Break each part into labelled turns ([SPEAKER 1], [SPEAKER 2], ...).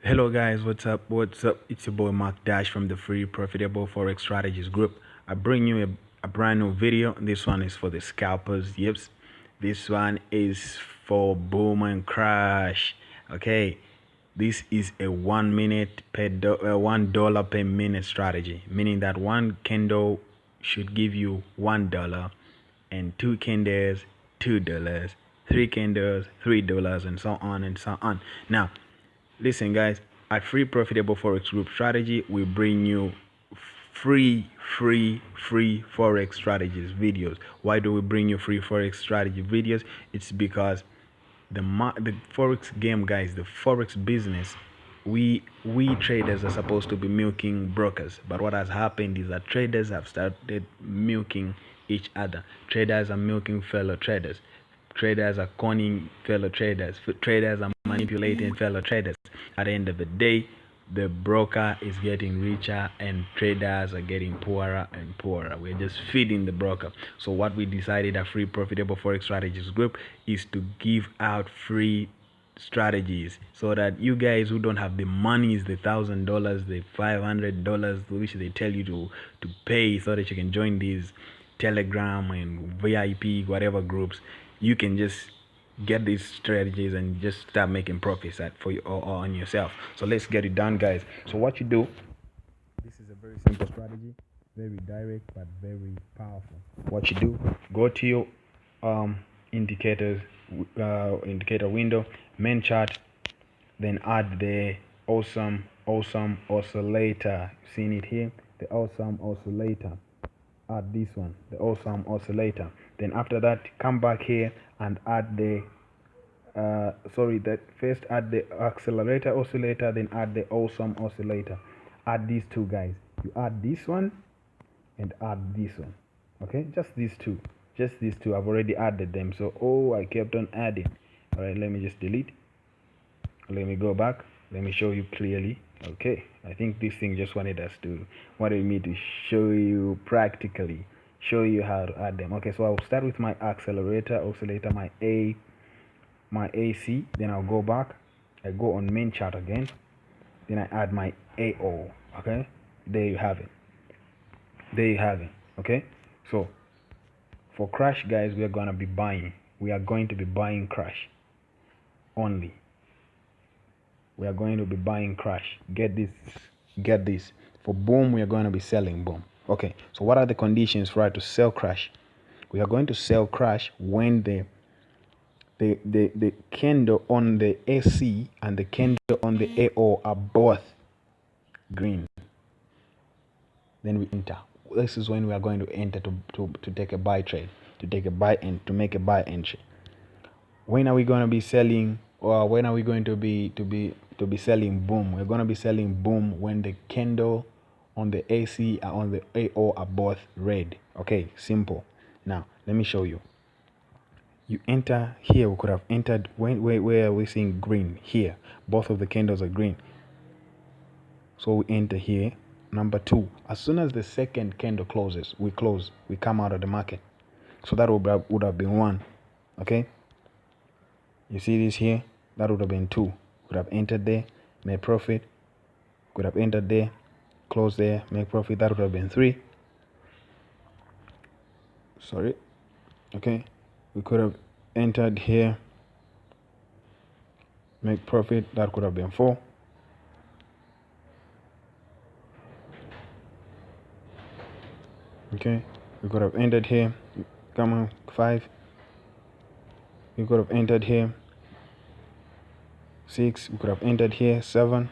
[SPEAKER 1] Hello guys, what's up? What's up? It's your boy Mark Dash from the Free Profitable Forex Strategies Group. I bring you a brand new video. This one is for the scalpers. Yep. This one is for boom and crash. Okay. This is a 1 minute per $1 per minute strategy, meaning that one candle should give you $1 and two candles $2, three candles $3, and so on and so on. Now listen, guys, at Free Profitable Forex Group Strategy, we bring you free Forex strategies videos. Why do we bring you free Forex strategy videos? It's because the Forex game, guys, the Forex business, we traders are supposed to be milking brokers, but what has happened is that traders have started milking each other. Traders are milking fellow traders. Traders are conning fellow traders. Traders are manipulating fellow traders. At the end of the day, the broker is getting richer and traders are getting poorer and poorer. We're just feeding the broker. So what we decided at Free Profitable Forex Strategies Group is to give out free strategies so that you guys who don't have the monies, the $1,000, the $500, which they tell you to pay so that you can join these Telegram and VIP whatever groups, you can just get these strategies and just start making profits for you or on yourself. So let's get it done, guys. So what you do, this is a very simple strategy, very direct but very powerful. What you do, go to your indicators indicator window, main chart, then add the awesome oscillator. Seen it here, the awesome oscillator. Add this one, the awesome oscillator. Then after that, come back here and add the that first add the accelerator oscillator, then add the awesome oscillator. Add these two, guys. You add this one and add this one. Okay, just these two. I've already added them. So I kept on adding. All right, let me just delete. Let me go back. Let me show you clearly. Okay, I think this thing just wanted me to show you practically, show you how to add them. Okay, so I'll start with my accelerator oscillator, my AC. Then I'll go back. I go on main chart again. Then I add my AO. Okay, there you have it. Okay, so for crash, guys, we are going to be buying crash only. We are going to be buying crash. Get this. For boom, we are going to be selling boom. Okay, so what are the conditions for us to sell crash? We are going to sell crash when the candle on the AC and the candle on the AO are both green. Then we enter. This is when we are going to enter to take a buy trade, to make a buy entry. When are we going to be selling, or when are we going to be selling boom? We're going to be selling boom when the candle on the AC and on the AO are both red. Okay, simple. Now let me show you. You enter here. We could have entered where are we seeing green here? Both of the candles are green. So we enter here. Number 2, as soon as the second candle closes, we come out of the market. So that would have been 1. Okay, you see this here, that would have been 2. Could have entered there, made profit. Could have entered there, closed there, make profit. That would have been 3. Sorry. Okay, we could have entered here, make profit. That could have been 4. Okay, we could have entered here, come on, 5. We could have entered here, 6. We could have entered here, 7.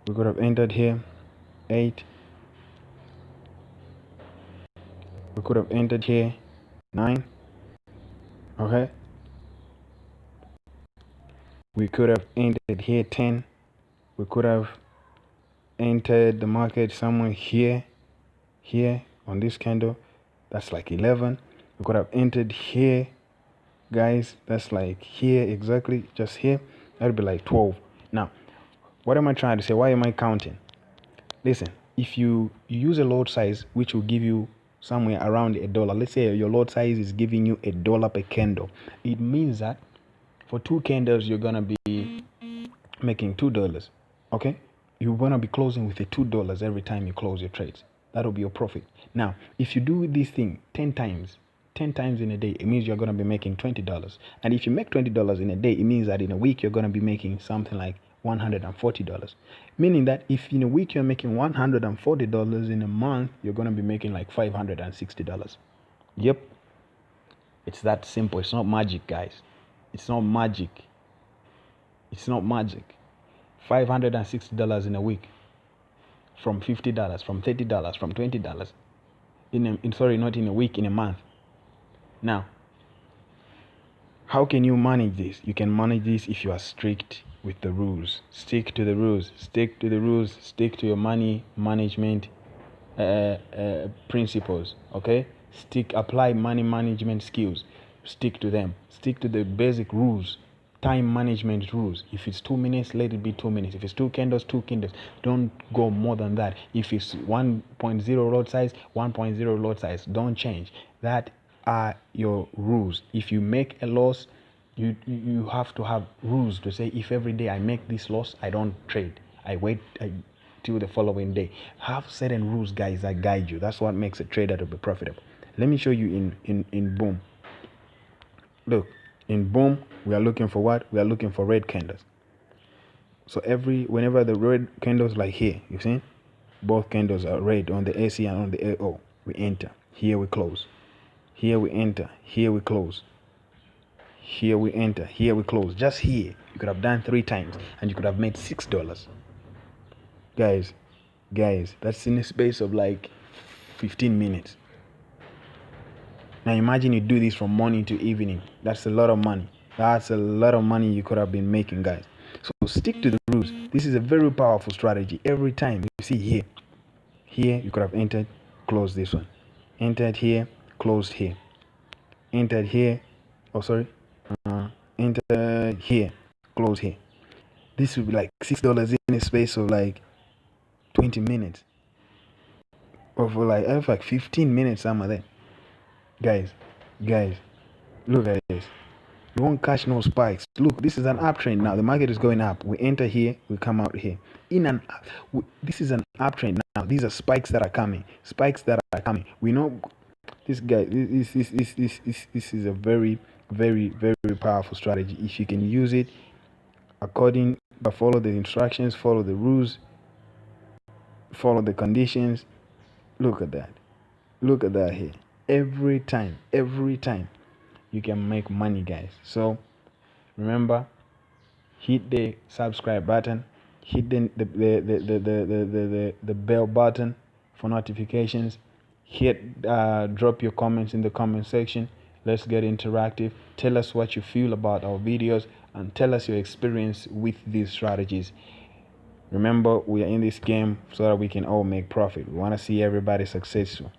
[SPEAKER 1] We could have entered here, 8. We could have entered here, 9. Okay, we could have entered here, 10. We could have entered the market somewhere here on this candle. That's like 11. We could have entered here, guys. That's like here, exactly, just here. That would be like 12. Now, what am I trying to say? Why am I counting? Listen, if you use a lot size which will give you somewhere around $1, let's say your lot size is giving you $1 per candle, it means that for 2 candles you're gonna be making $2. Okay, you want to be closing with the $2 every time you close your trades. That'll be your profit. Now if you do this thing 10 times in a day, it means you're going to be making $20. And if you make $20 in a day, it means that in a week you're going to be making something like $140. Meaning that if in a week you're making $140, in a month you're going to be making like $560. Yep, it's that simple. It's not magic, guys. It's not magic. It's not magic. $560 in a week, from $50, from $30, from $20 sorry, not in a week, in a month. Now, how can you manage this? You can manage this if you are strict with the rules. Stick to the rules. Stick to the rules. Stick to your money management principles. Okay? Apply money management skills. Stick to them. Stick to the basic rules. Time management rules. If it's 2 minutes, let it be 2 minutes. If it's 2 candles, 2 candles. Don't go more than that. If it's 1.0 lot size, 1.0 lot size. Don't change. That are your rules. If you make a loss, you have to have rules to say, if every day I make this loss, I don't trade. I wait till the following day. Have certain rules, guys, that guide you. That's what makes a trader to be profitable. Let me show you in Boom. Look, in Boom, we are looking for what? We are looking for red candles. So whenever the red candles, like here, you see, both candles are red on the AC and on the AO. We enter. Here we close. Here we enter. Here we close. Here we enter. Here we close. Just here, you could have done 3 times and you could have made $6. Guys, that's in a space of like 15 minutes. Now imagine you do this from morning to evening. That's a lot of money. That's a lot of money you could have been making, guys. So stick to the rules. This is a very powerful strategy. Every time you see here you could have entered, closed this one. Entered here, closed here. Entered here, entered here, closed here. This would be like $6 in a space of like 20 minutes. Or for like 15 minutes, somewhere there. Guys, look at this. You won't catch no spikes. Look, this is an uptrend now. The market is going up. We enter here, we come out here. This is an uptrend now. These are spikes that are coming. We know this guy. This is a very, very, very powerful strategy. If you can use it follow the instructions, follow the rules, follow the conditions. Look at that. Look at that here. Every time you can make money, guys. So remember, hit the subscribe button, hit the bell button for notifications, drop your comments in the comment section. Let's get interactive. Tell us what you feel about our videos and tell us your experience with these strategies. Remember, we are in this game so that we can all make profit. We want to see everybody successful.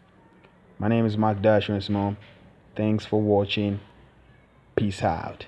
[SPEAKER 1] My name is Mark Dash once more. Thanks for watching. Peace out.